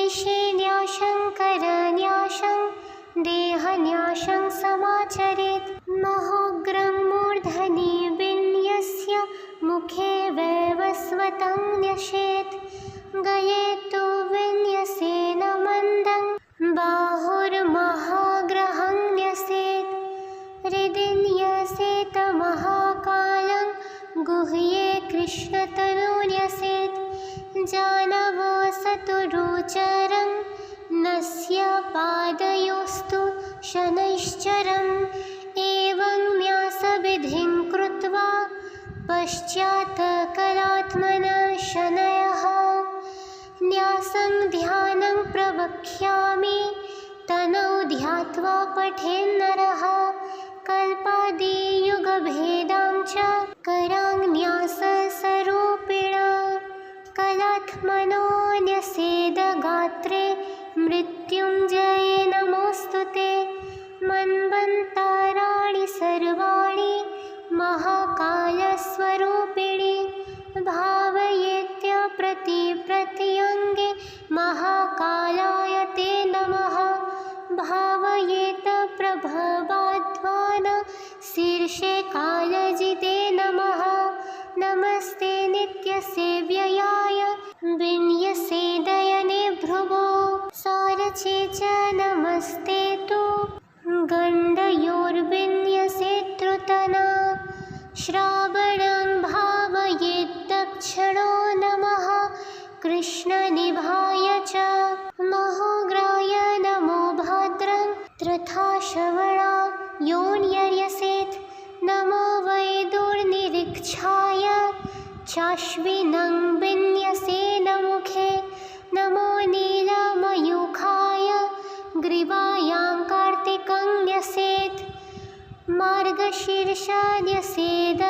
ऋषिन्यासं करन्यासं देहन्यासं समाचरेत्। महोग्रं मूर्धनि विन्यस्य मुखे वैवस्वतं न्यसेत्। गयेतु विन्यसेन मन्दं बाहुर्महाग्रहं न्यसेत्। हृदि न्यसेत महाकालं गुह्ये कृष्णतनु न्यसेत्। जानवसतु रुचरं नस्य पादयोस्तु शनैश्चरम्। एवं न्यासविधिं कृत्वा पश्चात् कलात्मनः शनयः। न्यासं ध्यानं प्रवक्ष्यामि तनौ ध्यात्वा पठेन्नरः। कल्पादियुगभेदां च कराङ्न्यासस्वरूपिणा। कलात्मनो न्यसेद गात्रे मृत्युञ्जये नमोऽस्तु ते। मन्वन्तराणि सर्वाणि महाकालस्वरूपिणि। भावयेत्य प्रत्यङ्गे महाकालाय ते नमः। भावयेत प्रभवाध्वान शीर्षे कालजिते नमः। नमस्ते नित्यसेव्याय विन्यसेदयने भ्रुवो। सारचे च नमस्ते तु गण्डयोर्विन्यसेत्रुतना। श्रावणं भावयेद्दक्षिणो नमः कृष्णनिभाय च। महोग्राय नमो भद्रं तथा श्रवणा योऽन्यर्यसेत्। नमो वैदुर्निरीक्षाय चाश्विनं विन्यसेन मुखे। नमो नीलमयूखाय ग्रीवायां कार्तिकं न्यसेत्। मार्गशीर्षा न्यसेद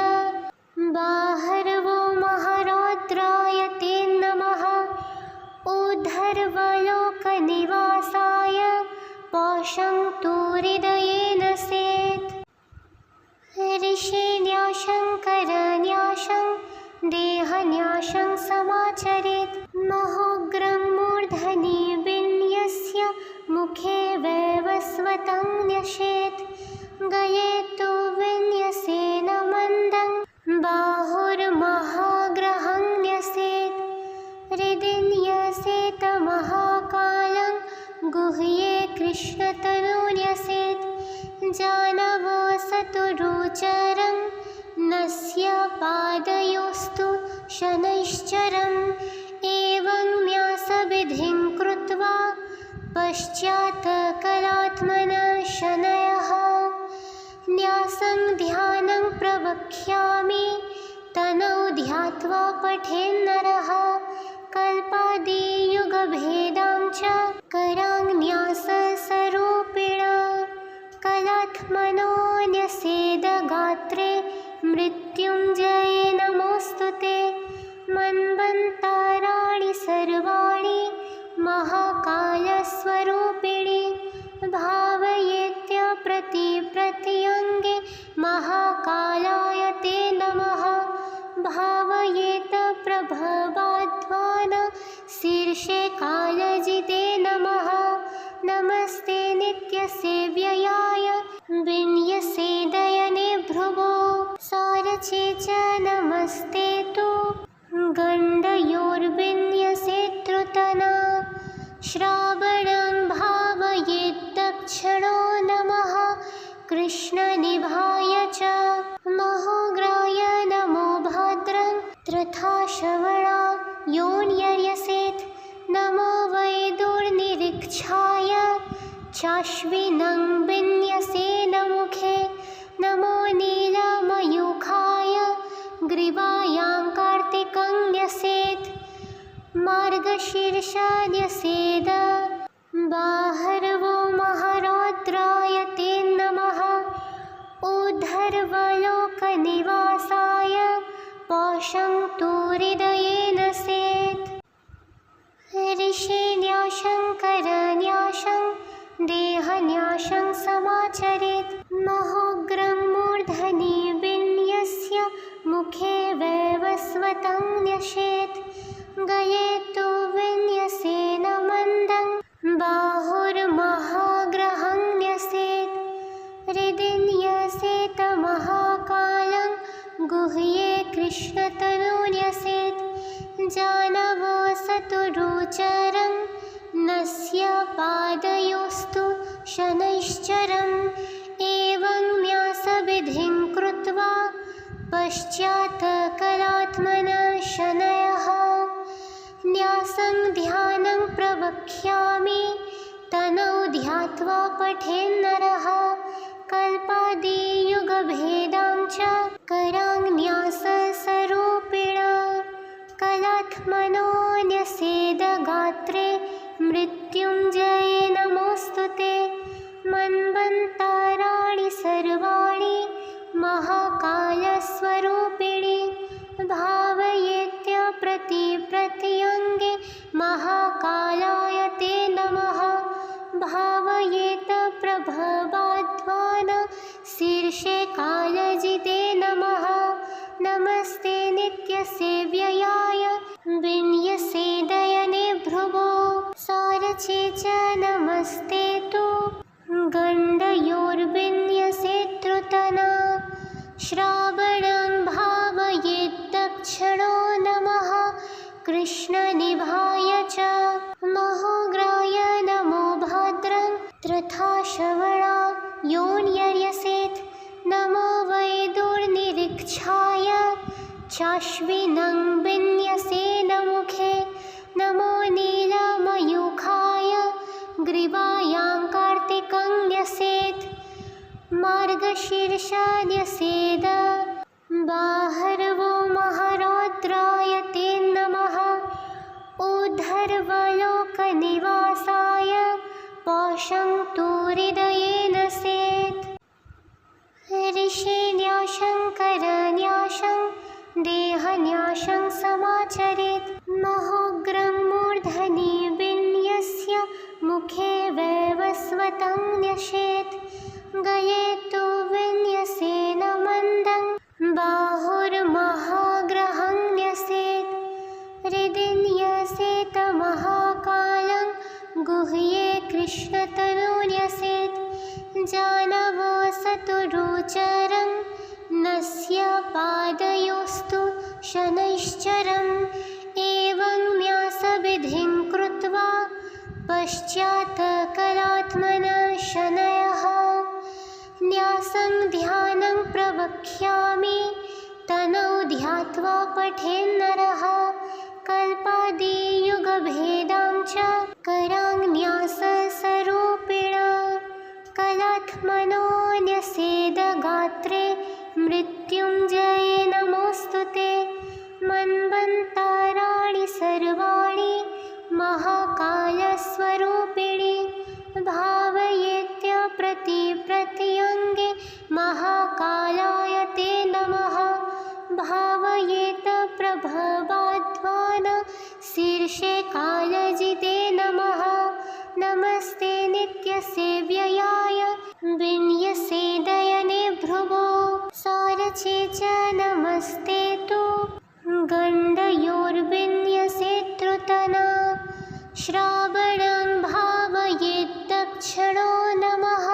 बाहर्वो महारौद्राय ते नमः। ऊर्ध्वलोकनिवासाय पौषं तु हृदये नसेत्। ऋषिन्यासं करन्यासं देहन्यासं समाचरेत्। महोग्रं मूर्धनि विन्यस्य मुखे वैवस्वतं न्यसेत्। गयेतु विन्यसेन मन्दं बाहुर्महाग्रहं न्यसेत्। हृदि न्यसेत महाकालं गुह्ये कृष्णतनु न्यसेत्। जानवसतु रुचरं नस्य पादयोस्तु शनैश्चरम्। एवं न्यासविधिं कृत्वा पश्चात् कलात्मनः शनयः। न्यासं ध्यानं प्रवक्ष्यामि तनौ ध्यात्वा पठेन्नरः। कल्पादियुगभेदां च कराङ्न्यासस्वरूपिणा। कलात्मनो न्यसेद गात्रे मृत्युञ्जये नमोऽस्तु ते। मन्वन्तराणि सर्वाणि महाकालस्वरूपिणि। भावयेत्य प्रत्यङ्गे महाकालाय ते नमः। भावयेत प्रभवाध्वान शीर्षे कालजिते नमः। नमस्ते नित्यसेव्याय विन्यसेदयने भ्रुवो। सारचे च नमस्ते तु गण्डयोर्विन्यसेत्रुतना। श्रावणं भावयेद्दक्षिणो नमः कृष्णनिभाय च। महोग्राय नमो भद्रं तथा श्रवणा योऽन्यर्यसेत्। नमो वैदुर्निरीक्षाय चाश्विनं विन्यसेन मुखे। नमो नीलमयूखाय ग्रीवायां कार्तिकं न्यसेत्। मार्गशीर्षा न्यसेद बाहर्वो महारौद्राय ते नमः। ऊर्ध्वलोकनिवासाय पौषं तु हृदये नसेत्। ऋषिन्यासं करन्यासं देहन्यासं समाचरेत्। महोग्रं मूर्धनि विन्यस्य मुखे वैवस्वतं न्यसेत्। गयेतु विन्यसेन मन्दं पश्चात् कलात्मनः शनयः न्यासं ध्यानं प्रवक्ष्यामि तनौ ध्यात्वा पठेन्नरः कल्पादियुगभेदां च कराङ्न्यासस्वरूपिणा कलात्मनोऽन्यसेदगात्रे मृत्युञ्जये नमोऽस्तु ते मन्वन्तराणि सर्वाणि महाकालस्वरूपिणि भावयेत्य प्रत्यङ्गे महाकालाय ते नमः भावयेत प्रभवाध्वान शीर्षे कालजिते नमः नमस्ते नित्यसेव्ययाय विन्यसेदयने भ्रुवो सारचे च नमस्ते तु गण्डयोर्विन्यसेतृतना श्रावणं भावयेद्दक्षिणो नमः कृष्णनिभाय च महोग्राय नमो भाद्रं तथा श्रवणा योऽन्यर्यसेत् नमो वैदुर्निरीक्षाय चाश्विनं विन्यसेन मुखे नमो नीलमयूखाय ग्रीवायां कार्तिकं न्यसेत् मार्गशीर्षान्यसेद बाहर्वो महारौद्राय ते नमः ऊर्ध्वलोकनिवासाय पौषं तु हृदयेन सेत् ऋषिन्यासं करन्यासं देहन्यासं समाचरेत् महोग्रं मूर्धनि विन्यस्य मुखे वैवस्वतं न्यसेत् गले तु विन्यसेन मन्दं बाहुर्महाग्रहं न्यसेत् हृदि न्यसेत् महाकालं गुह्ये कृष्णतनु न्यसेत् जानवसतुरुचरं नस्य पादयोस्तु शनैश्चरम् एवं न्यासविधिं कृत्वा पश्चात् कलात्मनः शनयः न्यासं ध्यानं प्रवक्ष्यामि तनौ ध्यात्वा पठेन्नरः कल्पादियुगभेदां च कराङ्न्यासस्वरूपिणा कलात्मनोऽन्यसेदगात्रे मृत्युञ्जये नमोऽस्तु ते मन्वन्तराणि सर्वाणि महाकालस्वरूपिणि भावयेत्य प्रत्यङ्गे महाकालाय ते नमः भावयेत प्रभवाध्वान शीर्षे कालजिते नमः नमस्ते नित्यसेव्ययाय विन्यसेदयने भ्रुवो सारचे च नमस्ते तु गण्डयोर्विन्यसेतृतना श्रावणं भावयेद्दक्षिणो नमः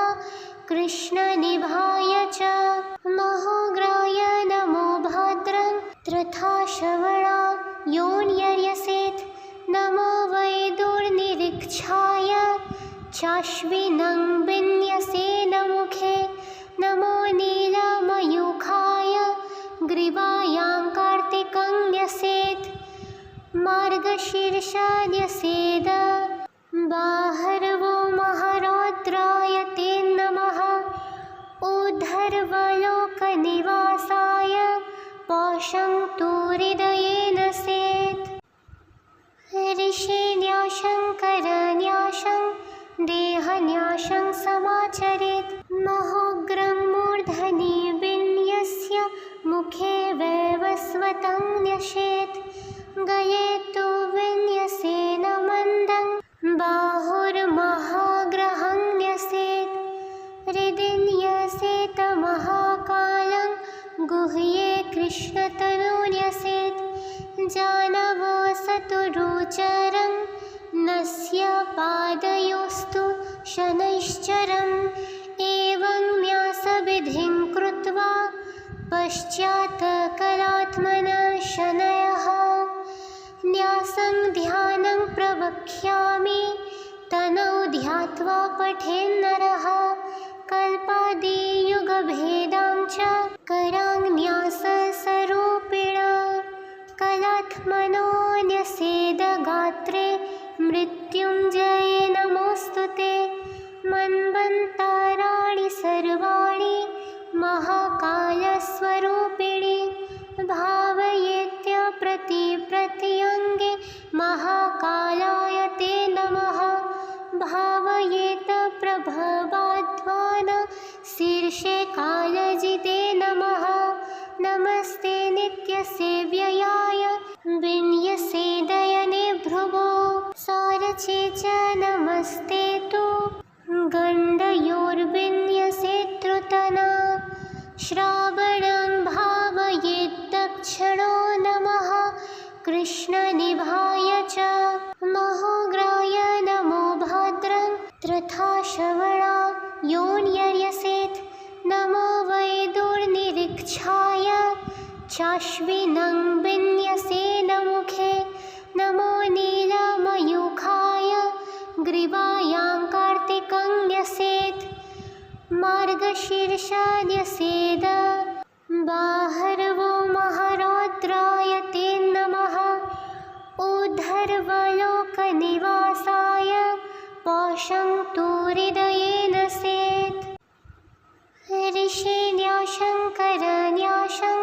कृष्णनिभाय च महोग्राय नमो भाद्रं तथा श्रवणा योऽन्यर्यसेत् नमो वैदुर्निरीक्षाय चाश्विनं विन्यसेन मुखे नमो नीलमयूखाय ग्रीवायां कार्तिकं न्यसेत् मार्गशीर्षान्यसेद बाहर्वो महारौद्राय ते नमः ऊर्ध्वलोकनिवासाय पौषं तु हृदयेन सेत् ऋषिन्यासं करन्यासं देहन्यासं समाचरेत् महोग्रं मूर्धनि विन्यस्य मुखे वैवस्वतं न्यसेत् गले तु विन्यसेन मन्दं बाहुर्महाग्रहं न्यसेत् हृदि न्यसेत् महाकालं गुह्ये कृष्णतनु न्यसेत् जानवसतुरुचरं नस्य पादयोस्तु शनैश्चरम् एवं न्यासविधिं कृत्वा पश्चात् कलात्मनः शनयः न्यासं ध्यानं प्रवक्ष्यामि तनौ ध्यात्वा पठेन्नरः कल्पादियुगभेदां च कराङ्न्यासस्वरूपिणा कलात्मनोऽन्यसेदगात्रे मृत्युञ्जये नमोऽस्तु ते। मन्वन्तराणि सर्वाणि महाकालस्वरूपिणि भावयेत्यप्रतिप्रत्यङ्गे महाकालाय ते नमः। भावयेत प्रभवाध्वान शीर्षे कालजिते नमः। नमस्ते नित्यसेव्ययाय विन्यसेदयने भ्रुवो सारचे च नमस्ते तु गण्डयोर्विन्यसेतृतना। श्रावणं भावयेद्दक्षिणो नमः कृष्णनिभाय च। महोग्राय नमो भद्रं तथा श्रवणा योऽन्यर्यसेत्। नमो वैदुर्निरीक्षाय चाश्विनं विन्यसेनमुखे। नमो नीलमयूखाय ग्रीवायां कार्तिकं न्यसेत्। मार्गशीर्षान्यसेद बाहर्वो महारौद्राय ते नमः। ऊर्ध्वलोकनिवासाय पौषं तु हृदयेन सेत्। ऋषिन्यासं करन्यासं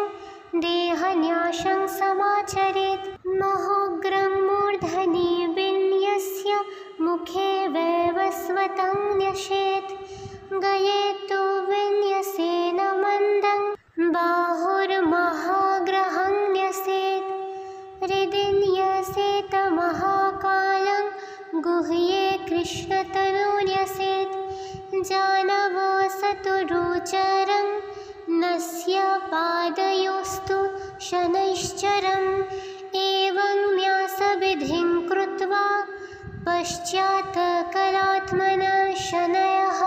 देहन्यासं समाचरेत्। महोग्रं मूर्धनि विन्यस्य मुखे वैवस्वतं न्यसेत्। गले तु विन्यसेन मन्दं बाहुर्महाग्रहं न्यसेत्। हृदि न्यसेत महाकालं गुह्ये कृष्णतनु न्यसेत्। जानवसतु रुचरं नस्य पादयोस्तु शनैश्चरम्। एवं न्यासविधिं कृत्वा पश्चात् कलात्मनः शनयः।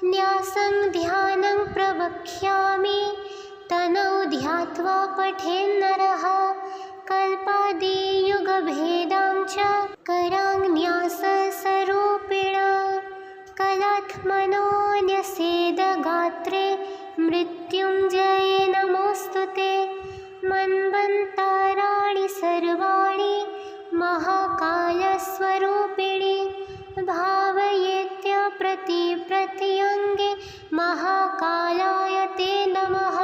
न्यासं ध्यानं प्रवक्ष्यामि तनौ ध्यात्वा पठेन्नरः। कल्पादियुगभेदां च कराङ्न्यासस्वरूपिणा। कलात्मनोऽन्यसेदगात्रे मृत्युञ्जये नमोऽस्तु ते। मन्वन्तराणि सर्वाणि महाकालस्वरूपिणि भावयेत्यप्रतिप्रत्यङ्गे महाकालाय ते नमः।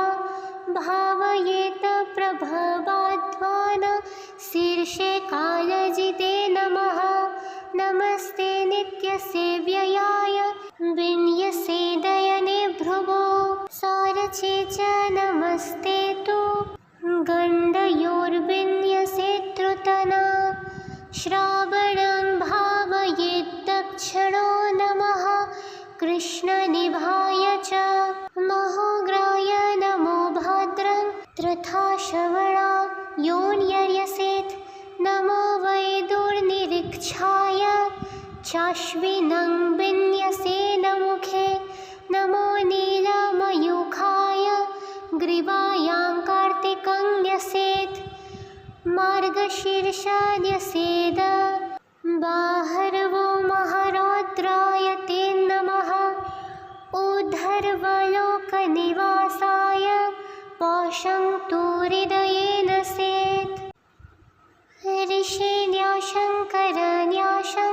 भावयेत प्रभवाध्वान शीर्षे कालजिते नमः। नमस्ते नित्यसेव्ययाय विन्यसेदयने भ्रुवो सारचे च नमस्ते तु गण्डयोर्विन्यसेतृतना। श्रावणं भावयेद्दक्षिणो नमः कृष्णनिभाय च। महोग्राय नमो भद्रं तथा श्रवणा योऽन्यर्यसेत्। नमो वैदुर्निरीक्षाय चाश्विनं विन्यसेनमुखे। नमो नीलमयूखाय ग्रीवायां कार्तिकं न्यसेत्। मार्गशीर्षान्यसेद बाहर्वो महारौद्राय ते नमः। ऊर्ध्वलोकनिवासाय पौषं तु हृदयेन सेत्। ऋषिन्यासं करन्यासं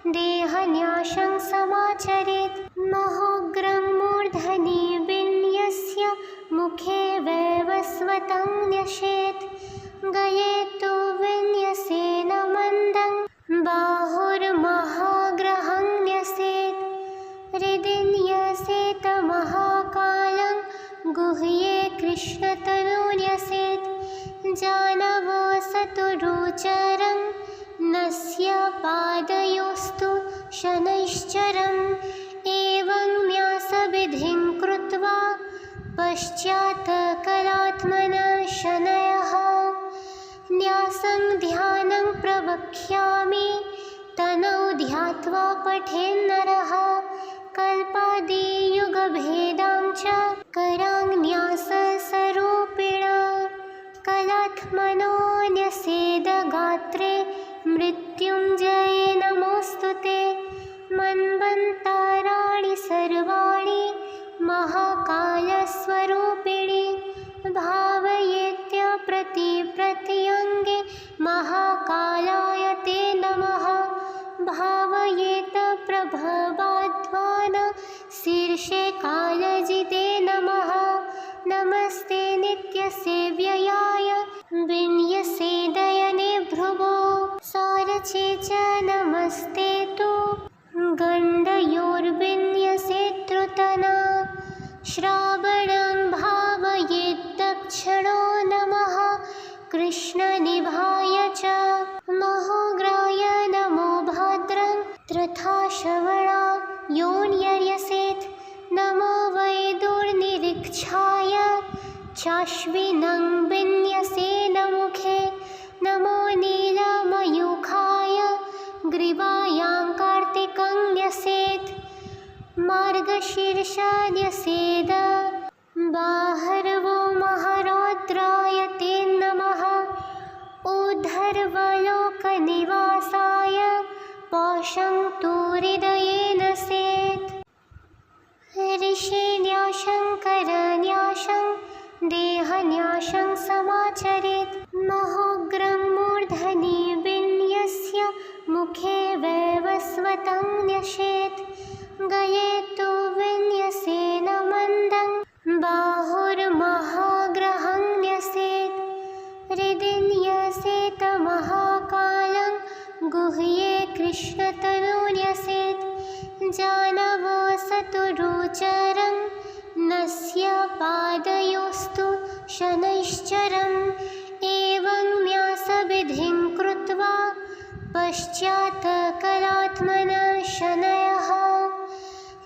देहन्यासं समाचरेत्। महोग्रं मूर्धनि विन्यस्य मुखे वैवस्वतं न्यसेत्। गले तु विन्यसेन मन्दं बाहुर्महाग्रहं न्यसेत्। हृदि न्यसेत महाकालं गुह्ये कृष्णतनु न्यसेत्। जानवसतु रुचरं नस्य पादयोस्तु शनैश्चरम्। एवं न्यासविधिं कृत्वा पश्चात् कलात्मनः शनयः। न्यासं ध्यानं प्रवक्ष्यामि तनौ ध्यात्वा पठेन्नरः। कल्पादियुगभेदां च कराङ्न्यासस्वरूपिणा। कलात्मनोऽन्यसेदगात्रे मृत्युञ्जये नमोऽस्तु ते। मन्वन्तराणि सर्वाणि महाकालस्वरूपिणि भावयेत्यप्रतिप्रत्यङ्गे शीर्षे कालजिते नमः। नमस्ते नित्यसेव्ययाय विन्यसे दयने भ्रुवो सौरचे च नमस्ते तु गण्डयोर्विन्यसे त्रुतना श्रावणं भावयेद्दक्षिणो नमः कृष्णनिभाय च महोग्राय नमो भद्रं तथा श्रवणा योन्यर्यसेत् नमो वैदुर्निरीक्षाय चाश्विनं विन्यसे नमुखे नमो नीलमयूखाय ग्रीवायां कार्तिकं न्यसेत् मार्गशीर्षान्यसेद बाहर्वो महारौद्राय ते नमः ऊर्ध्वलोकनिवासाय पौषं तु हृदयेन सेत् ऋषिन्यासं करन्यासं देहन्यासं समाचरेत् महोग्रं मूर्धनि विन्यस्य मुखे वैवस्वतं न्यसेत् गले तु विन्यसेन मन्दं बाहुर्महाग्रहं न्यसेत् हृदि न्यसेत् महाकालं गुह्ये कृष्णतनु न्यसेत् जानवो सतुरुचरं नस्य पादयोस्तु शनैश्चरम् एवं न्यासविधिं कृत्वा पश्चात् कलात्मनः शनयः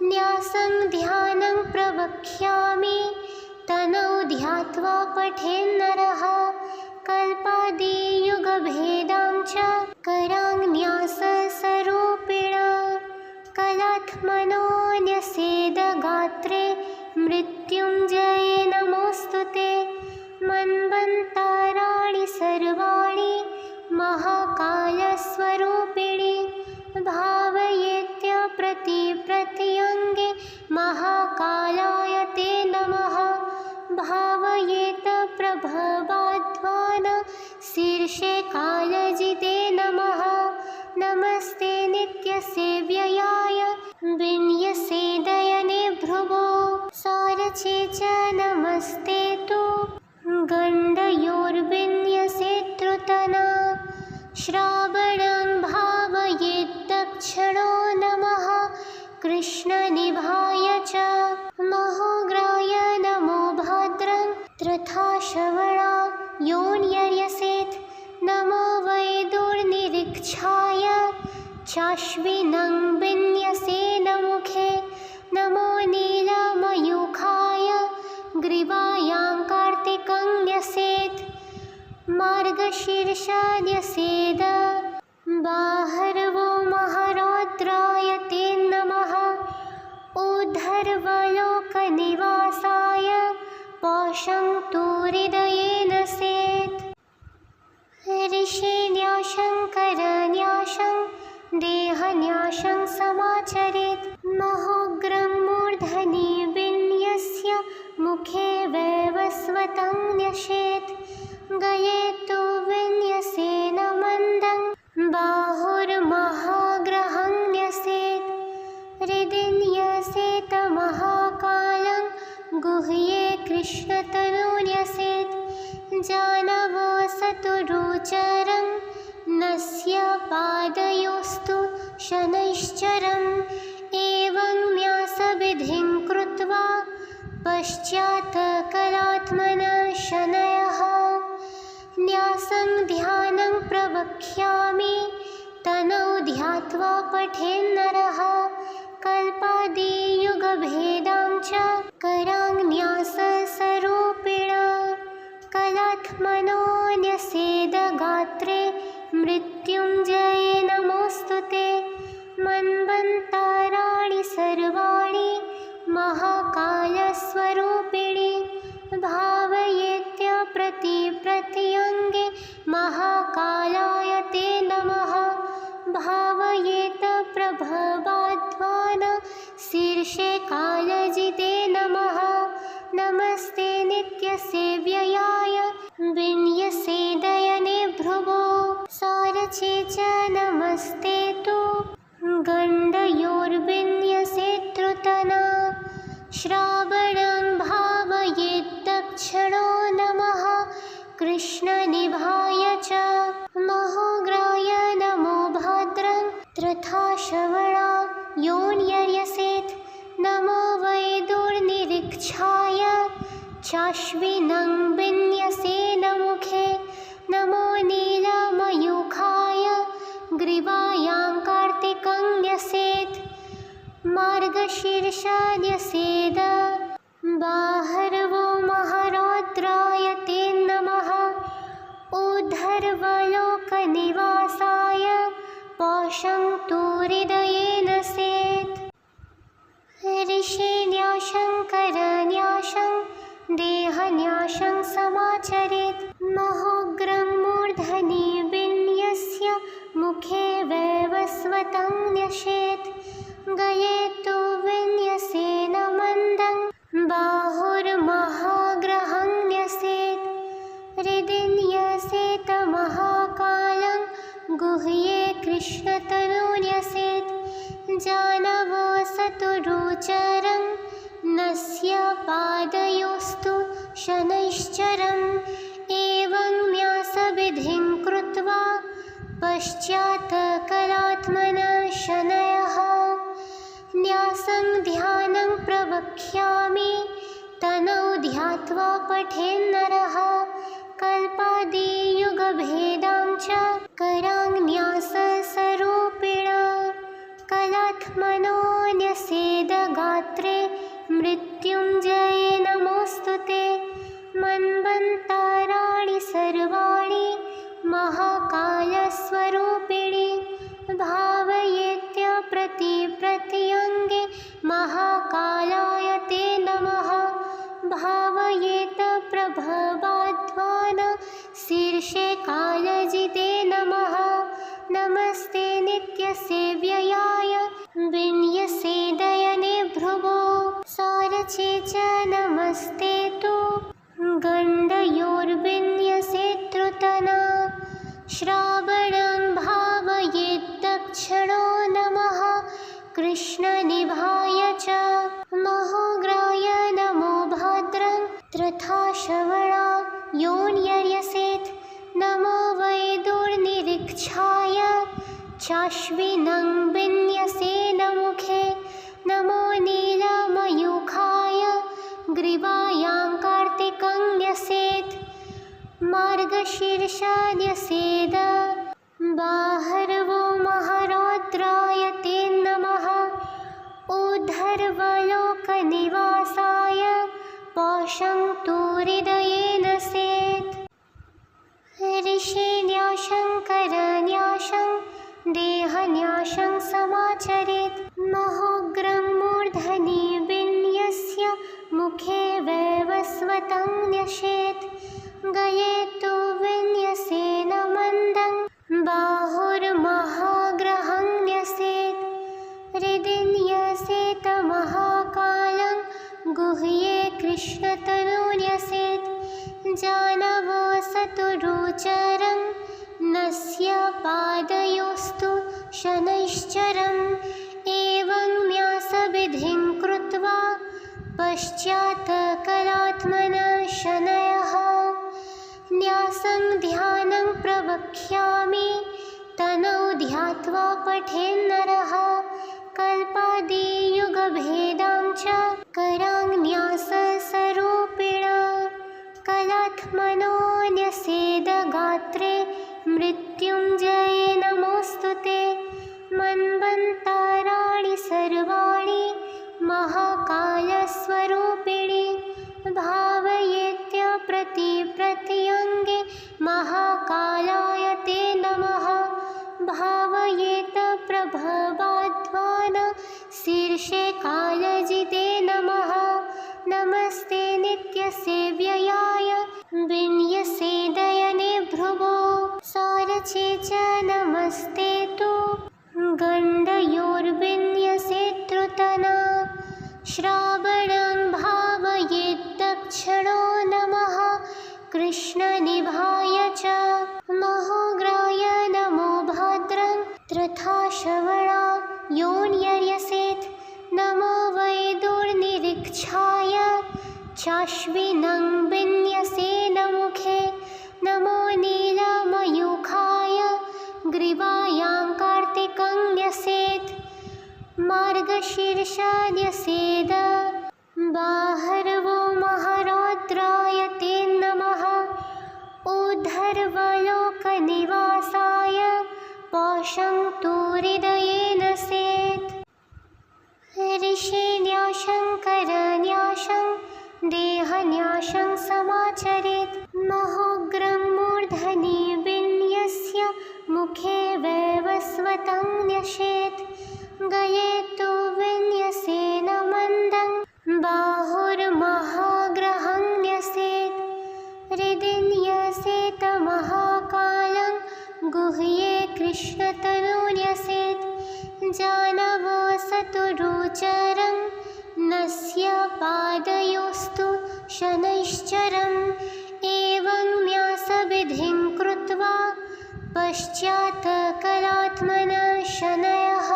न्यासं ध्यानं प्रवक्ष्यामि तनौ ध्यात्वा पठेन्नरः कल्पादियुगभेदां च कराङ्न्यासस्वरूपिणा कलात्मनो न्यसेद गात्रे मृत्युञ्जये नमोऽस्तु ते मन्वन्तराणि सर्वाणि महाकालस्वरूपिणि भावयेत्य प्रत्यङ्गे महाकालाय ते नमः भावयेत प्रभवाध्वान शीर्षे कालजिते नमः नमस्ते नित्यसेव्ययाय विन्यसे दयने भ्रुवो सौरचे च नमस्ते तु गण्डयोर्विन्यसे त्रुतना श्रावणं भावयेद्दक्षिणो नमः कृष्णनिभाय च महोग्राय नमो भद्रं तथा श्रवणा योन्यर्यसेत् नमो वैदुर्निरीक्षाय चाश्विनं विन्यसे नमुखे नमो नीलमयूखाय ग्रीवायां कार्तिकं न्यसेत् मार्गशीर्षान्यसेद बाहर्वो महारौद्राय ते नमः ऊर्ध्वलोकनिवासाय पौषं तु हृदयेन सेत् ऋषिन्यासं करन्यासं देहन्यासं समाचरेत् महोग्रं मूर्धनि विन्यस्य मुखे वैवस्वतं न्यसेत् गले तु विन्यसेन मन्दं बाहुर्महाग्रहं न्यसेत् हृदि न्यसेत् महाकालं गुह्ये कृष्णतनु न्यसेत् जानवो सतुरुचरं नस्य पादयोस्तु शनैश्चरम् एवं न्यासविधिं कृत्वा पश्चात् कलात्मनः शनयः न्यासं ध्यानं प्रवक्ष्यामि तनौ ध्यात्वा पठेन्नरः कल्पादियुगभेदां च कराङ्न्यासस्वरूपिणा कलात्मनो न्यसेद गात्रे मृत्युञ्जये नमोऽस्तु ते मन्वन्तराणि सर्वाणि महाकालस्वरूपिणि भावयेत्य प्रत्यङ्गे महाकालाय ते नमः भावयेत प्रभवाध्वान शीर्षे कालजिते नमः नमस्ते नित्यसेव्ययाय विन्यसे दयने भ्रुवो सौरचे च नमस्ते तु गण्डयोर्विन्यसे त्रुतना त्र्यथा श्रवणा योन्यर्यसेत् नमो वै दुर्निरीक्षाय चाश्विनं विन्यसेन मुखे नमो नीलमयूखाय ग्रीवायां कार्तिकं न्यसेत् मार्गशीर्षान्यसेद बाहर्वो महारौद्राय ते नमः ऊर्ध्वलोकनिवासाय पौषं तु हृदयेन सेत् ऋषिन्यासं करन्यासं देहन्यासं समाचरेत् महोग्रं मूर्धनि विन्यस्य मुखे वैवस्वतं न्यसेत् गले तु विन्यसेन मन्दं बाहुर्महाग्रहं न्यसेत् हृदि न्यसेत् महाकालं गुह्ये कृष्णतनु न्यसेत् जानवसतुरुचरं नस्य पादयोस्तु शनैश्चरम् एवं न्यासविधिं कृत्वा पश्चात् कलात्मनः शनयः न्यासं ध्यानं प्रवक्ष्यामि तनौ ध्यात्वा पठेन्नरः कल्पादियुगभेदां च कराङ्न्यासस्वरूपिणा कलात्मनो न्यसेद गात्रे मृत्युञ्जये नमोऽस्तु ते मन्वन्तराणि सर्वाणि महाकालस्वरूपिणि भावयेत्य प्रत्यङ्गे महाकालाय ते नमः भावयेत प्रभवाध्वान शीर्षे कालजिते नमः नमस्ते नित्यसेव्ययाय विन्यसेदयने भ्रुवो सारचे च नमस्ते तु गण्डयोर्विन्यसेत्रुतना श्रावणं भावयेद्दक्षिणो नमः कृष्णनिभाय च महोग्राय नमो भद्रं त्र्यथा श्रवणा योन्यर्यसेत् नमो वै दुर्निरीक्षाय चाश्विनं विन्यसेन मुखे नमो नीलमयूखाय ग्रीवायां कार्तिकं न्यसेत् मार्गशीर्षान्यसेद बाहर्वो महारौद्राय ते नमः ऊर्ध्वलोकनिवासाय पौषं तु हृदयेन सेत् ऋषिन्यासं करन्यासं देहन्यासं समाचरेत् महोग्रं मूर्धनि विन्यस्य मुखे वैवस्वतं न्यसेत् गले तु विन्यसेन मन्दं बाहुर्महाग्रहं न्यसेत् हृदि न्यसेत् महाकालं गुह्ये कृष्णतनु न्यसेत् जानवसतुरुचरं नस्य पादयोस्तु शनैश्चरम् एवं न्यासविधिं कृत्वा पश्चात् कलात्मनः शनयः न्यासं ध्यानं प्रवक्ष्यामि तनौ ध्यात्वा पठेन्नरः कल्पादियुगभेदां च कराङ्न्यासस्वरूपिणा कलात्मनो न्यसेद गात्रे मृत्युञ्जये नमोऽस्तु ते मन्वन्तराणि सर्वाणि महाकालस्वरूपिणि भावयेत्य प्रत्यङ्गे महाकालाय ते नमः भावयेत प्रभवाध्वान शीर्षे कालजिते नमः नमस्ते नित्यसेव्ययाय विन्यसेदयने भ्रुवो सारचे च नमस्ते तु गण्डयोर्विन्यसेत्रुतना श्रावणं भावयेद्दक्षिणो नमः कृष्णनिभाय च महोग्राय नमो भद्रं त्र्यथा श्रवणा योन्यर्यसेत् नमो वै दुर्निरीक्षाय चाश्विनं विन्यसेन मुखे नमो नीलमयूखाय ग्रीवायां कार्तिकं न्यसेत् मार्गशीर्षान्यसेद बाहर्वो महारौद्राय ते नमः ऊर्ध्वलोकनिवासाय पौषं तु हृदयेन सेत् ऋषिन्यासं करन्यासं देहन्यासं समाचरेत् महोग्रं मूर्धनि विन्यस्य मुखे वैवस्वतं न्यसेत् गले तु विन्यसेन मन्दं बाहुर्महाग्रहं न्यसेत् हृदि न्यसेत् महाकालं गुह्ये कृष्णतनु न्यसेत् जानवसतु रुचरं नस्य पादयोस्तु शनैश्चरम् एवं न्यासविधिं कृत्वा पश्चात् कलात्मनः शनयः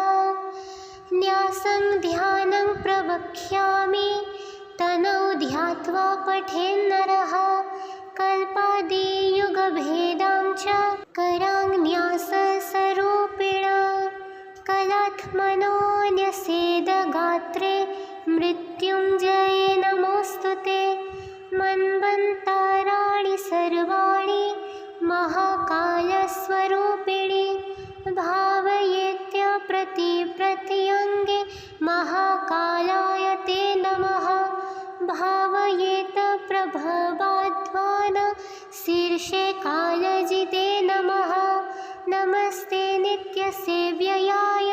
न्यासं ध्यानं प्रवक्ष्यामि तनौ ध्यात्वा पठेन्नरः कल्पादियुगभेदां च कराङ्न्यासस्वरूपिणा कलात्मनो न्यसेद गात्रे मृत्युञ्जये नमोऽस्तु ते मन्वन्तराणि सर्वाणि महाकालस्वरूपिणि भावयेत्य प्रत्यङ्गे महाकालाय ते नमः भावयेत प्रभवाध्वान शीर्षे कालजिते नमः नमस्ते नित्यसेव्ययाय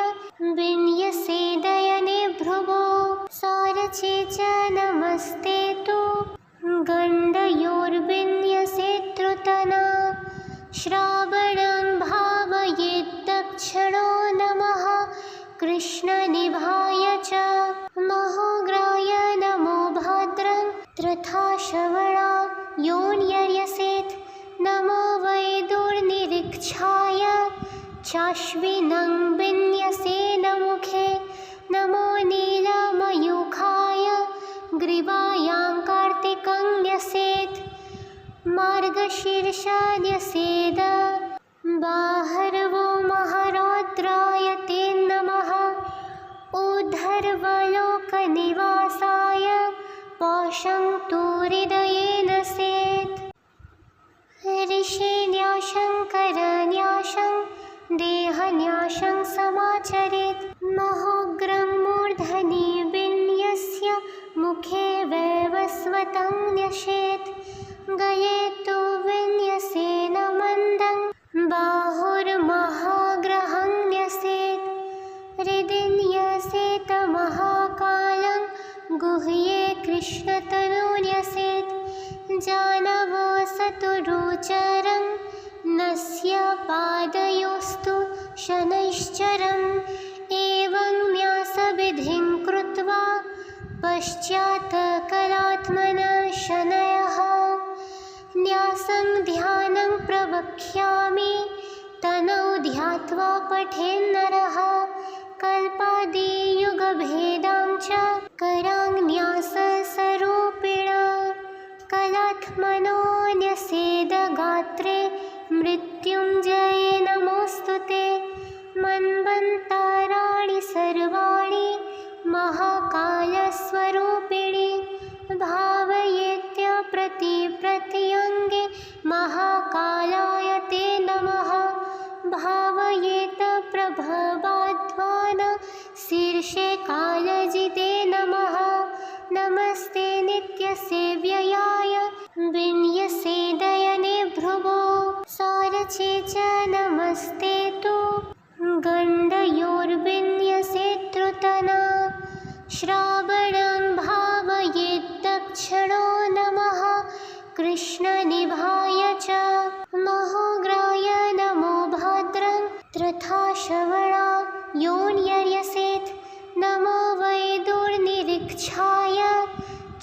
विन्यसेदयने भ्रुवो सारचे च नमस्ते तु गण्डयोर्विन्यसेत्रुतना श्रावणं भावयेद्दक्षिणो नमः कृष्णनिभाय च महोग्राय नमो भद्रं तथा श्रवणा योऽन्यर्यसेत् नमो वैदुर्निरीक्षाय चाश्विनं विन्यसेन मुखे नमो नीलमयूखाय ग्रीवायां कार्तिकं न्यसेत् मार्गशीर्षान्यसेद बाहर्वो महारौद्राय ते नमः ऊर्ध्वलोकनिवासाय पौषं तु हृदयेन सेत् ऋषिन्यासं करन्यासं देहन्यासं समाचरेत् महोग्रं मूर्धनि विन्यस्य मुखे वैवस्वतं न्यसेत् गले तु विन्यसेन मन्दं बाहुर्महाग्रहं न्यसेत् हृदि न्यसेत् महाकालं गुह्ये कृष्णतनु न्यसेत् जानवसतु रुचरं नस्य पादयोस्तु शनैश्चरम् एवं न्यासविधिं कृत्वा पश्चात् कलात्मनः शनयः न्यासं ध्यानं प्रवक्ष्यामि तनौ ध्यात्वा पठेन्नरः कल्पादियुगभेदां च कराङ्न्यासस्वरूपिणा कलात्मनो न्यसेद गात्रे मृत्युञ्जये नमोऽस्तु ते मन्वन्तराणि सर्वाणि महाकालस्वरूपिणि भावयेत्य प्रत्यङ्गे महाकालाय ते नमः भावयेत प्रभवाध्वान शीर्षे कालजिते नमः नमस्ते नित्यसेव्ययाय विन्यसेदयने भ्रुवो सारचे च नमस्ते तु गण्डयोर्विन्यसेत्रुतना श्रावणं भावयेद्दक्षिणो नमः कृष्णनिभाय च महोग्राय नमो भद्रं तथा श्रवणा योऽन्यर्यसेत् नमो वैदुर्निरीक्षाय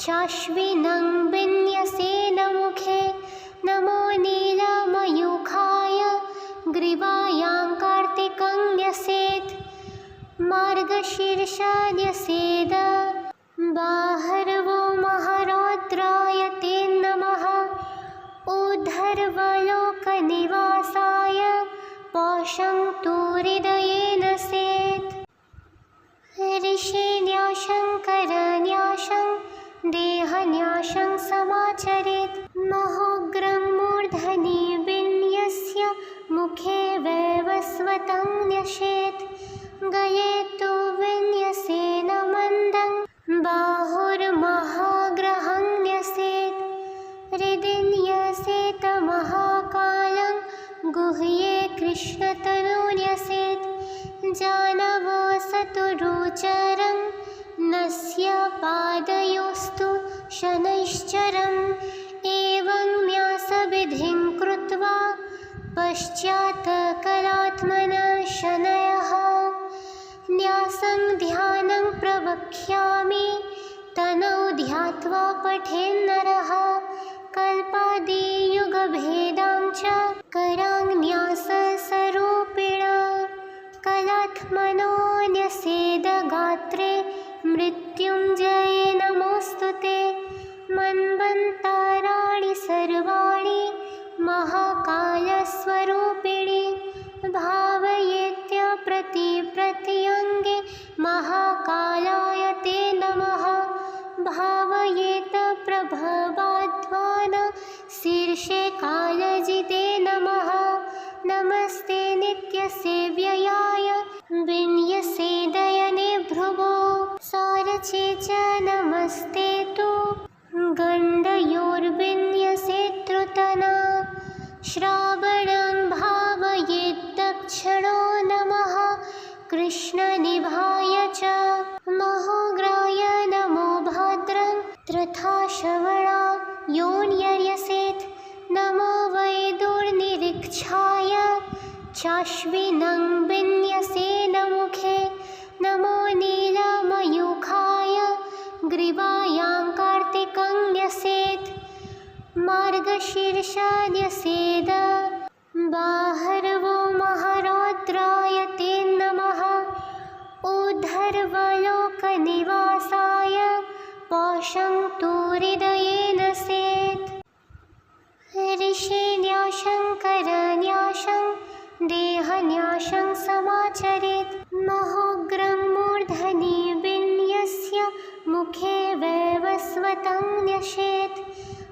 चाश्विनं विन्यसेन मुखे नमो नीलमयूखाय ग्रीवायां कार्तिकं न्यसेत् मार्गशीर्षान्यसेद बाहर्वो महारौद्राय ते नमः ऊर्ध्वलोकनिवासाय पौषं तु हृदयेन सेत् देहन्यासं समाचरेत्। महोग्रं मूर्धनि विन्यस्य मुखे वैवस्वतं न्यसेत्। गये तु विन्यसेन मन्दं बाहुर्महाग्रहं न्यसेत्। हृदि न्यसेत् महाकालं गुह्ये कृष्णतनु न्यसेत्। जानवसतु रुचरं नस्य पादयोस्तु शनैश्चरम्। एवं न्यासविधिं कृत्वा पश्चात् कलात्मनः शनयः। न्यासं ध्यानं प्रवक्ष्यामि तनौ ध्यात्वा पठेन्नरः। कल्पादियुगभेदां च कराङ्न्यासस्वरूपिणा। कलात्मनो न्यसेद गात्रे मृत्युञ्जये नमोऽस्तु ते। मन्वन्तराणि सर्वाणि महाकालस्वरूपिणि। भावयेत्य प्रत्यङ्गे महाकालाय ते नमः। भावयेत प्रभवाध्वान शीर्षे कालजिते नमः। नमस्ते नित्यसेव्याय विन्यसेदयने भ्रुवो। सारचे च नमस्ते तु गण्डयोर्विन्यसेत्रुतना। श्रावणं भावयेद्दक्षिणो नमः कृष्णनिभाय च। महोग्राय नमो भद्रं तथा श्रवणा योऽन्यर्यसेत्। नमो वैदुर्निरीक्षाय चाश्विनं विन्यसेन मुखे। नमो नीलमयूखाय ग्रीवायां कार्तिकं न्यसेत्। मार्गशीर्षा न्यसेद बाहर्वो महारौद्राय ते नमः। ऊर्ध्वलोकनिवासाय पौषं तु हृदये नसेत्। ऋषिन्यासं करन्यासं देहन्यासं समाचरेत्। महोग्रं मूर्धनि विन्यस्य मुखे वैवस्वतं न्यसेत्।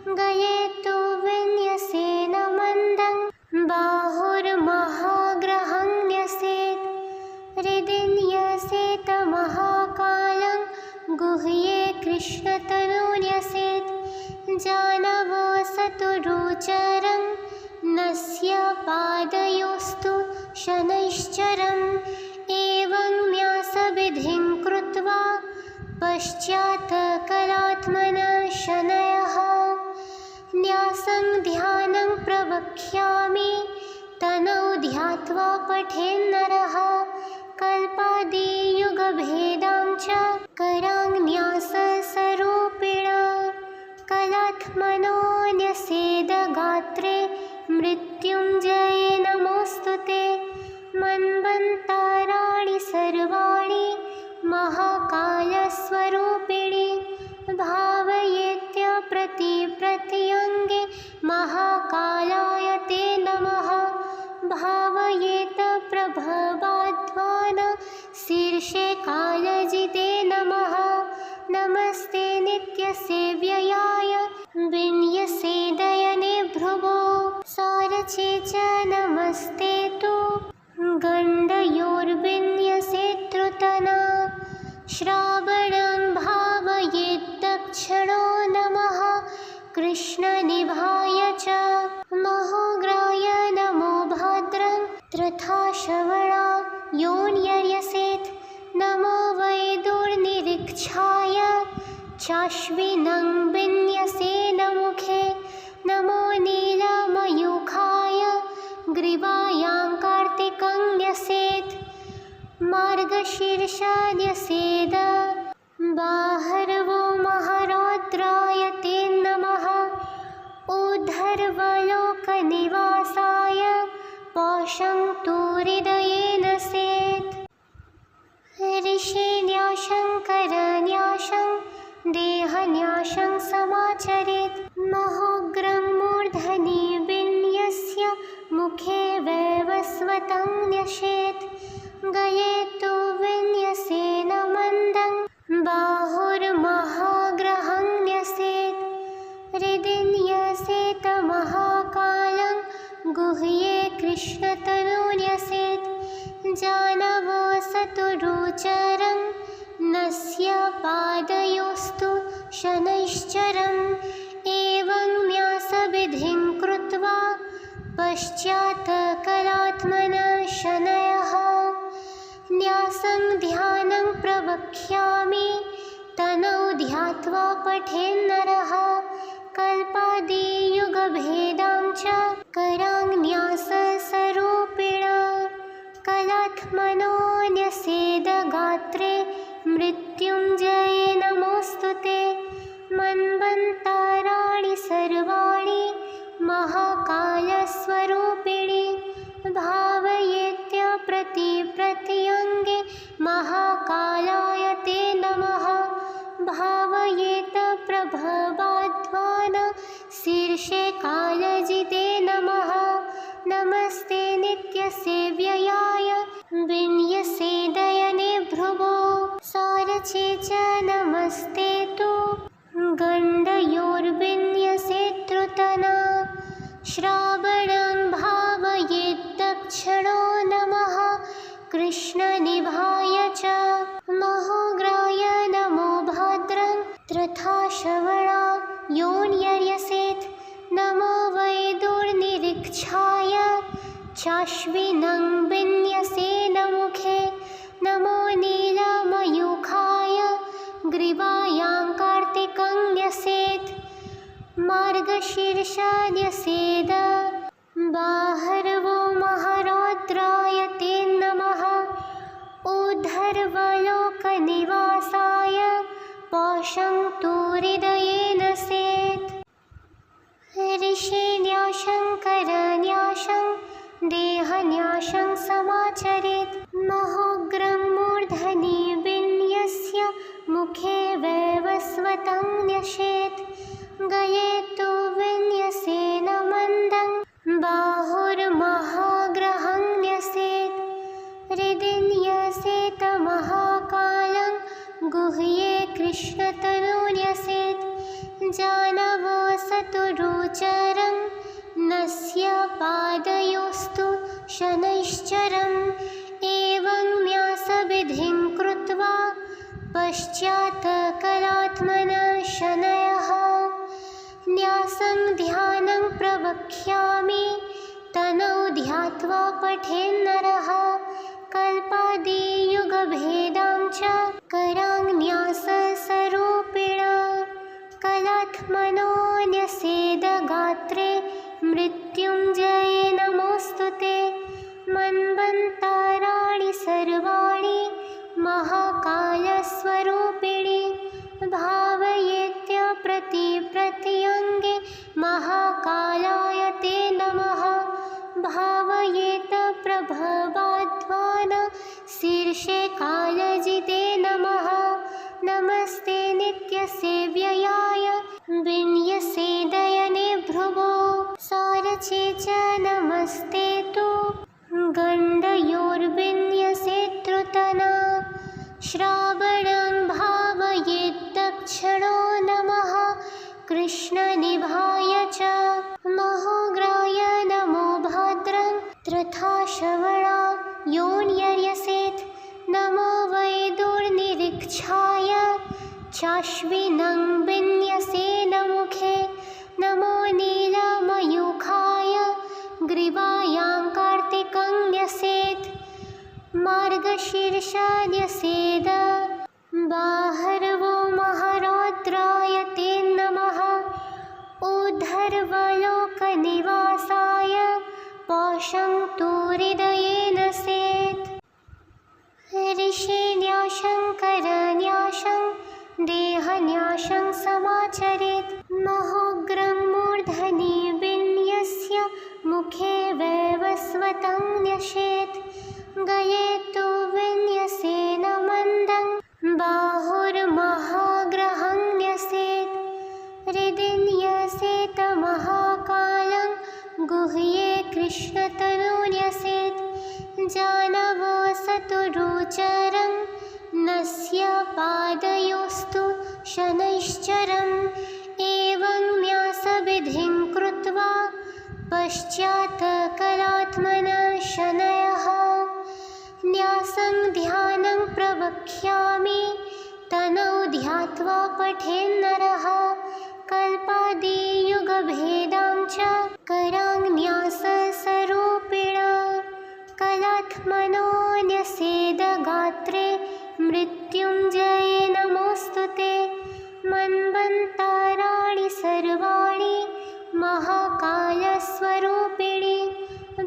गये तु विन्यसेन मन्दं बाहुर्महाग्रहं न्यसेत्। हृदि न्यसेत् महाकालं गुह्ये कृष्णतनु न्यसेत्। जानवसतु रुचरं नस्य पादयोस्तु शनैश्चरम्। एवं न्यासविधिं कृत्वा पश्चात् कलात्मनः शनयः। न्यासं ध्यानं प्रवक्ष्यामि तनौ ध्यात्वा पठेन्नरः। कल्पादियुगभेदां च कराङ्न्यासस्वरूपिणा। कलात्मनो न्यसेद गात्रे मृत्युञ्जये नमोऽस्तु ते। मन्वन्तराणि सर्वाणि महाकालस्वरूपिणि। भावयेत्य प्रत्यङ्गे महाकालाय ते नमः। भावयेत प्रभवाध्वान शीर्षे कालजिते नमः। नमस्ते नित्यसेव्याय विन्यसेदयने भ्रुवो। सारचे च नमस्ते तु गण्डयोर्विन्यसेत्रुतना। श्रावणं भावयेद्दक्षिणो नमः कृष्णनिभाय च। महोग्राय नमो भद्रं तथा श्रवणा योऽन्यर्यसेत्। नमो वैदुर्निरीक्षाय चाश्विनं विन्यसेन मुखे। नमो नीलमयूखाय ग्रीवायां कार्तिकं न्यसेत्। मार्गशीर्षा न्यसेद बाहर्वो महारौद्राय ते नमः। ऊर्ध्वलोकनिवासाय पौषं तु हृदये नसेत्। ऋषिन्यासं करन्यासं देहन्यासं समाचरेत्। महोग्रं मूर्धनि विन्यस्य मुखे वैवस्वतं न्यसेत्। गये तु विन्यसेन मन्दं बाहुर्महाग्रहं न्यसेत्। पश्चात् कलात्मनः शनयः। न्यासं ध्यानं प्रवक्ष्यामि तनौ ध्यात्वा पठेन्नरः। कल्पादियुगभेदां च कराङ्न्यासस्वरूपिणा। कलात्मनोऽन्यसेदगात्रे मृत्युञ्जये नमोऽस्तु ते। मन्वन्तराणि सर्वाणि महाकालस्वरूपिणि। भावयेत्यप्रत्यङ्गे महाकालाय ते नमः। भावयेत प्रभवाध्वान शीर्षे कालजिते नमः। नमस्ते नित्यसेव्ययाय विन्यसेदयने भ्रुवो। सारचे च नमस्ते तु गण्डयोर्विन्यसेतृतना। श्रावणं भावयेद्दक्षिणो नमः कृष्णनिभाय च। महोग्राय नमो भद्रं तथा श्रवणा योऽन्यर्यसेत्। नमो वैदुर्निरीक्षाय चाश्विनं विन्यसेनमुखे। नमो नीलमयूखाय ग्रीवायां कार्तिकं न्यसेत्। मार्गशीर्षन्यसेद बाहर्वो महारौद्राय ते नमः। ऊर्ध्वलोकनिवासाय पौषं तु हृदये नसेत्। ऋषिन्यासं करन्यासं देहन्यासं समाचरेत्। महोग्रं मूर्धनि विन्यस्य मुखे वैवस्वतं न्यसेत्। गले तु विन्यसेन मन्दं बाहुर्महाग्रहं न्यसेत्। हृदि न्यसेत महाकालं गुह्ये कृष्णतनु न्यसेत्। जानवो सतुरुचरं नस्य पादयोस्तु शनैश्चरम्। एवं न्यासविधिं कृत्वा पश्चात् कलात्मनः शनयः। न्यासं ध्यानं प्रवक्ष्यामि तनौ ध्यात्वा पठेन्नरः। कल्पादियुगभेदां च कराङ्न्यासस्वरूपिणा। कलात्मनोऽन्यसेदगात्रे मृत्युञ्जये नमोऽस्तु ते। मन्वन्तराणि सर्वाणि महाकालस्वरूपिणि। भावयेत्यप्रत्यङ्गे महाकालाय ते नमः। भावयेत प्रभवाध्वान शीर्षे कालजिते नमः। नमस्ते नित्यसेव्ययाय विन्यसेदयने भ्रुवो। सारचे च नमस्ते तु गण्डयोर्विन्यसेतृतना। श्रावणं भावयेद्दक्षिणो नमः कृष्णनिभाय च। महोग्राय नमो भद्रं तथा श्रवणा योऽन्यर्यसेत्। नमो वैदुर्निरीक्षाय चाश्विनं विन्यसेनमुखे। नमो नीलमयूखाय ग्रीवायां कार्तिकं न्यसेत्। मार्गशीर्षन्यसेद बाहर्वो महारौद्राय ते नमः। ऊर्ध्वलोकनिवासाय पौषं तु हृदये नसेत्। ऋषिन्यासं करन्यासं देहन्यासं समाचरेत्। महोग्रं मूर्धनि विन्यस्य मुखे वैवस्वतं न्यसेत्। गले तु विन्यसेन मन्दं बाहुर्महाग्रहं न्यसेत्। हृदि न्यसेत महाकालं गुह्ये कृष्णतनु न्यसेत्। जानवो सतुरुचरं नस्य पादयोस्तु शनैश्चरम्। एवं न्यासविधिं कृत्वा पश्चात् कलात्मनः शनयः। न्यासं ध्यानं प्रवक्ष्यामि तनौ ध्यात्वा पठेन्नरः। कल्पादियुग युगभेदां च कराङ्न्यासस्वरूपिणा कलात्मनोऽन्यसेदगात्रे मृत्युञ्जये नमोऽस्तु ते मन्वन्तराणि सर्वाणि महाकालस्वरूपिणि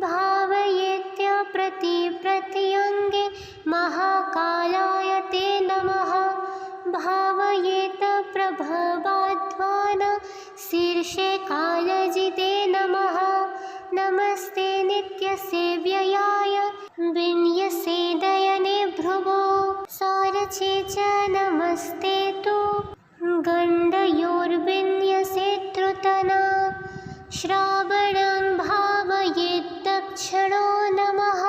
भावयेत्यप्रतिप्रत्यङ्गे महाकालाय ते नमः भावयेत प्रभवाध्वान शीर्षे कालजिते नमः नमस्ते नित्यसेव्ययाय विन्यसेदयने भ्रुवो सारचे च नमस्ते तु गण्डयोर्विन्यसेतृतना श्रावणं भावयेद्दक्षिणो नमः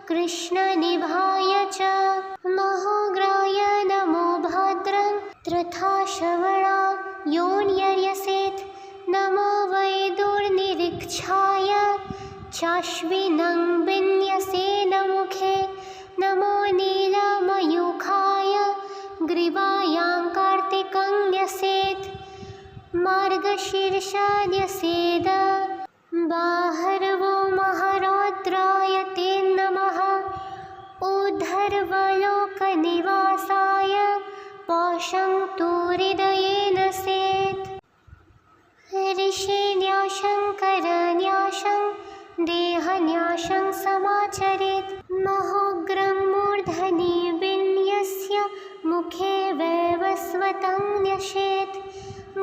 कृष्णनिभाय च महोग्राय नमो भद्रं तथा श्रवणा योऽन्यर्यसेत् नमो वैदुर्निरीक्षाय चाश्विनं विन्यसेन मुखे नमो नीलमयूखाय ग्रीवायां कार्तिकं न्यसेत् मार्गशीर्षान्यसेद बाहर्वो महारौद्राय ते नमः ऊर्ध्वलोकनिवासाय पौषं तु हृदयेन सेत् ऋषिन्यासं करन्यासं देहन्यासं समाचरेत् महोग्रं मूर्धनि विन्यस्य मुखे वैवस्वतं न्यसेत्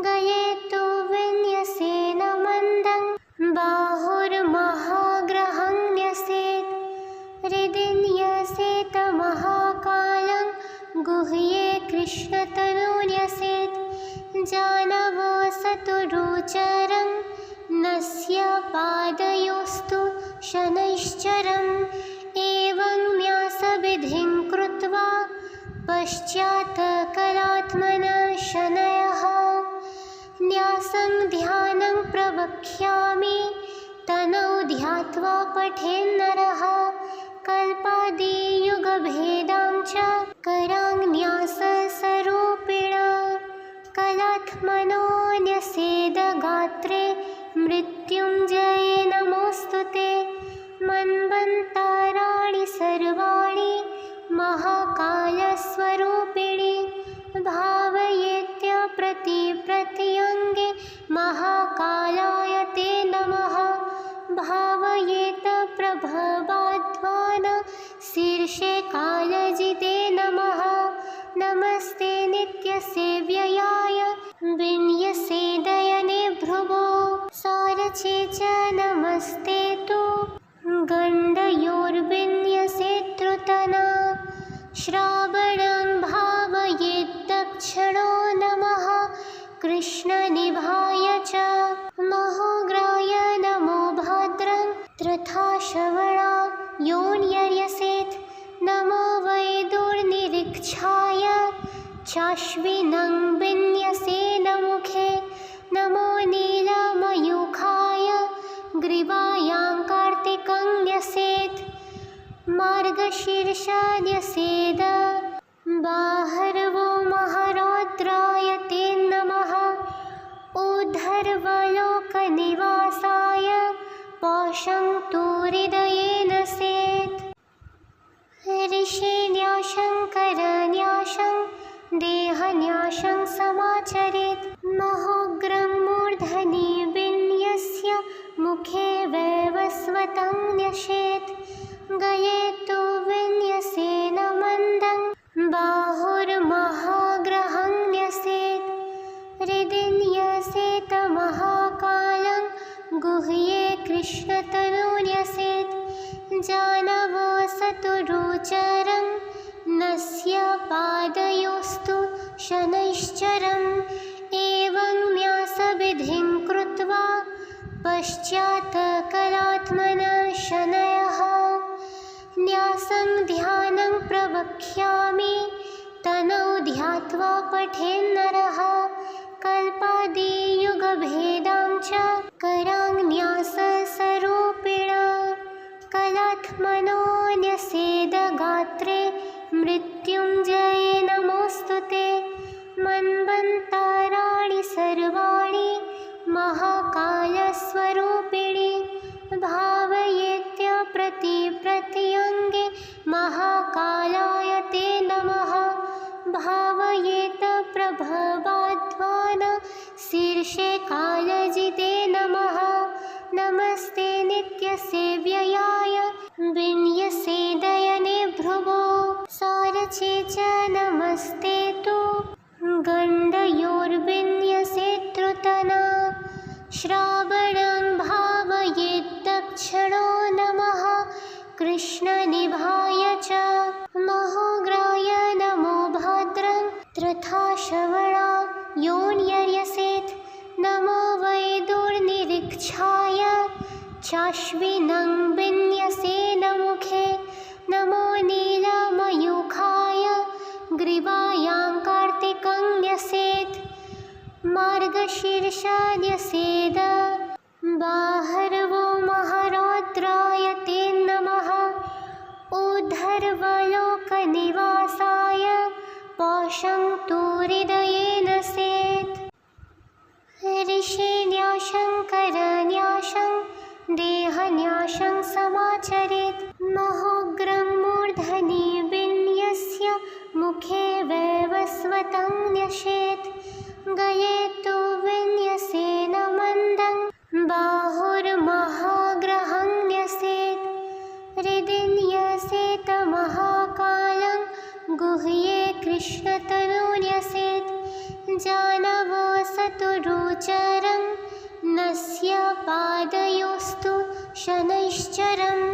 गले तु विन्यसेन मन्दं बाहुर्महाग्रहं न्यसेत् हृदि न्यसेत् महाकालं गुह्ये कृष्णतनु न्यसेत् जानवसतुरुचरं नस्य पादयोस्तु शनैश्चरम् एवं न्यासविधिं कृत्वा पश्चात् कलात्मनः शनयः न्यासं ध्यानं प्रवक्ष्यामि तनौ ध्यात्वा पठेन्नरः कल्पादियुगभेदां च कराङ्न्यासस्वरूपिणा कलात्मनोऽन्यसेदगात्रे मृत्युञ्जये नमोऽस्तु ते मन्वन्तराणि सर्वाणि महाकालस्वरूपिणि भावयेत्यप्रतिप्रत्यङ्गे महाकालाय ते नमः भावयेत प्रभवाध्वान शीर्षे कालजिते नमः नमस्ते नित्यसेव्ययाय विन्यसेदयने भ्रुवो सारचे च नमस्ते तु गण्डयोर्विन्यसेतृतना श्रावणं भावयेद्दक्षिणो नमः कृष्णनिभाय च महोग्राय नमो भद्रं तथा श्रवणा योऽन्यर्यसेत् नमो वैदुर्निरीक्षाय चाश्विनं विन्यसेन मुखे नमो नीलमयूखाय ग्रीवायां कार्तिकं न्यसेत् मार्गशीर्षान्यसेद बाहर्वो महारौद्राय ते नमः ऊर्ध्वलोकनिवासाय पौषं तु हृदयेन सेत् ऋषिन्यासं करन्यासं देहन्यासं समाचरेत् महोग्रं मूर्धनि विन्यस्य मुखे वैवस्वतं न्यसेत् गले तु विन्यसेन मन्दं बाहुर्महाग्रहं न्यसेत् हृदि न्यसेत् महाकालं गुह्ये कृष्णतनु न्यसेत् जानवसतुरुचरं नस्य पादयोस्तु शनैश्चरम् एवं न्यासविधिं कृत्वा पश्चात् कलात्मनः शनयः न्यासं ध्यानं प्रवक्ष्यामि तनौ ध्यात्वा पठेन्नरः कल्पादियुगभेदां च कराङ्न्यासस्वरूपिणा कलात्मनोऽन्यसेदगात्रे मृत्युञ्जये नमोऽस्तु ते मन्वन्तराणि सर्वाणि महाकालाय प्रभवाध्वान शीर्षे कालजिते नमः। नमस्ते नित्यसेव्ययाय विन्यसे दयने भ्रुवो सारचे च नमस्ते तु गण्डयोर्विन्यसे त्रुतना श्रावणं भावयेद्दक्षिणो नमः कृष्णनिभाय च महोग्राय नमो भद्रं त्रिथा श्रवणा योऽन्यर्यसेत् नमो वै दुर्निरीक्षाय चाश्विनं विन्यसे नमुखे नमो नीलमयूखाय ग्रीवायां कार्तिकं न्यसेत् मार्गशीर्षान्यसेद बाहर्वो महारौद्राय ते नमः ऊर्ध्वलोकनिवासाय पौषं तु हृदये नसेत् ऋषिन्यासं करन्यासं देहन्यासं समाचरेत् महोग्रं मूर्धनि विन्यस्य मुखे वैवस्वतं न्यसेत् गले तु विन्यसेन मन्दं बाहुर्महाग्रहं न्यसेत् हृदि न्यसेत् महाकालं गुह्ये कृष्णतनु न्यसेत् जानवो सतुरुचरं नस्य पादयोस्तु शनैश्चरम्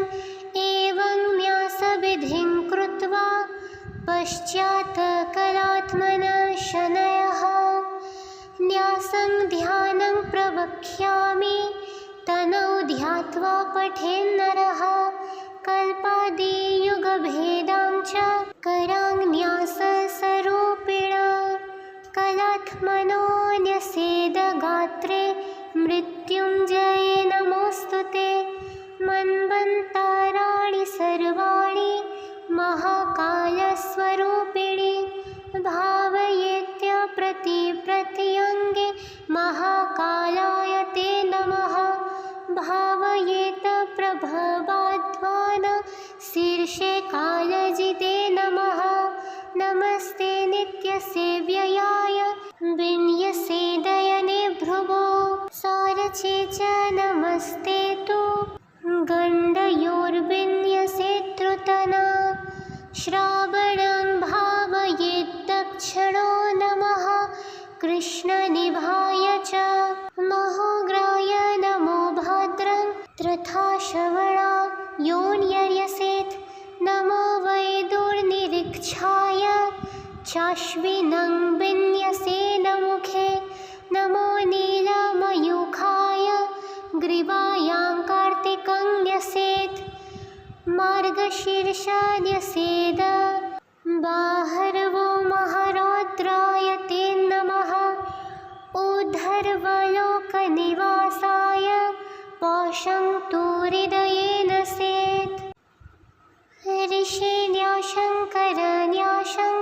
एवं न्यासविधिं कृत्वा पश्चात् कलात्मनः शनयः न्यासं ध्यानं प्रवक्ष्यामि तनौ ध्यात्वा पठेन्नरः कल्पादियुगभेदां च कराङ्न्यासस्वरूपिणा कलात्मनो न्यसेद गात्रे मृत्युञ्जये नमोऽस्तु ते मन्वन्तराणि सर्वाणि महाकालस्वरूपिणि भावयेत्य प्रत्यङ्गे महाकालाय ते नमः भावयेत प्रभवाध्वान शीर्षे कालजिते नमः नमस्ते नित्यसेव्ययाय विन्यसे दयने भ्रुवो सारचे च नमस्ते तु गण्डयोर्विन्यसे त्रुतना श्रावणं भावयेद्दक्षिणो नमः कृष्णनिभाय च महोग्राय नमो भद्रं त्रिथा श्रवणा योऽन्यर्यसेत् नमो वै दुर्निरीक्षाय चाश्विनं विन्यसे नमुखे नमो नीलमयूखाय ग्रीवायां कार्तिकं न्यसेत् मार्गशीर्षान्यसेद बाहर्वो महारौद्राय ते नमः ऊर्ध्वलोकनिवासाय पौषं तु हृदये नसेत् ऋषिन्यासं करन्यासं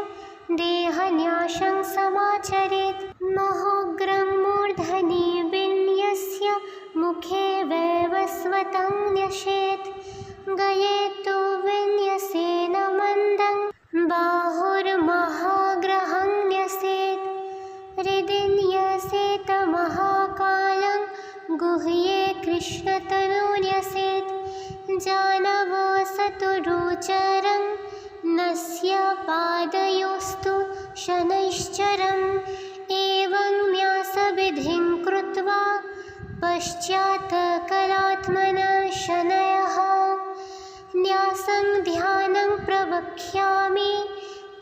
देहन्यासं समाचरेत् महोग्रं मूर्धनि विन्यस्य मुखे वैवस्वतं न्यसेत् गले तु विन्यसेन मन्दं बाहुर्महाग्रहं न्यसेत् हृदि न्यसेत् महाकालं गुह्ये कृष्णतनु न्यसेत् जानवो सतुरुचरं नस्य पादयोस्तु शनैश्चरम् एवं न्यासविधिं कृत्वा पश्चात् कलात्मनः शनयः न्यासं ध्यानं प्रवक्ष्यामि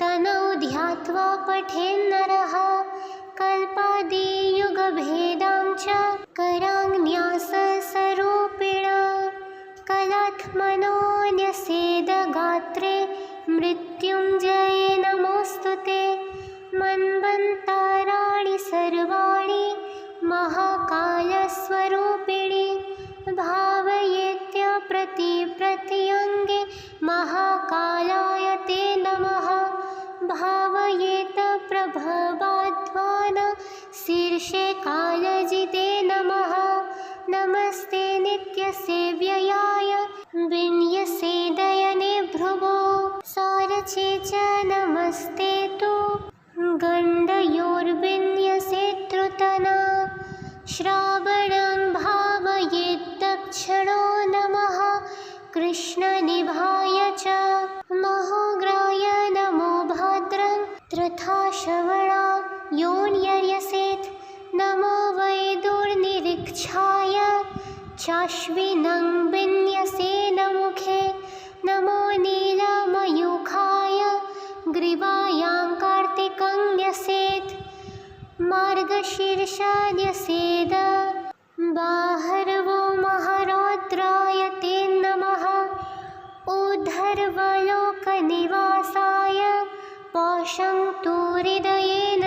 तनौ ध्यात्वा पठेन्नरः कल्पादियुगभेदां च कराङ्न्यासस्वरूपिणा कलात्मनो न्यसेद गात्रे मृत्युञ्जये नमोऽस्तु ते मन्वन्तराणि सर्वाणि महाकालस्वरूपिणि भावयेत्य प्रत्यङ्गे महाकालाय ते नमः भावयेत प्रभवाध्वान शीर्षे कालजिते नमः नमस्ते नित्यसेव्ययाय विन्यसे दयने भ्रुवो सारचे च नमस्ते तु गण्डयोर् धनुर्विन्यसेत्रुतना श्रावणं भावयेद्दक्षिणो नमः कृष्णनिभाय च महोग्राय नमो भद्रं तथा श्रवणा योन्यर्यसेत् नमो वै दुर्निरीक्षाय चाश्विनं विन्यसे नमुखे नमो नीलमयूखाय ग्रीवायां कार्तिकं न्यसेत् मार्गशीर्षान्यसेद बाहर्वो महारौद्राय ते नमः ऊर्ध्वलोकनिवासाय पौषं तु हृदयेन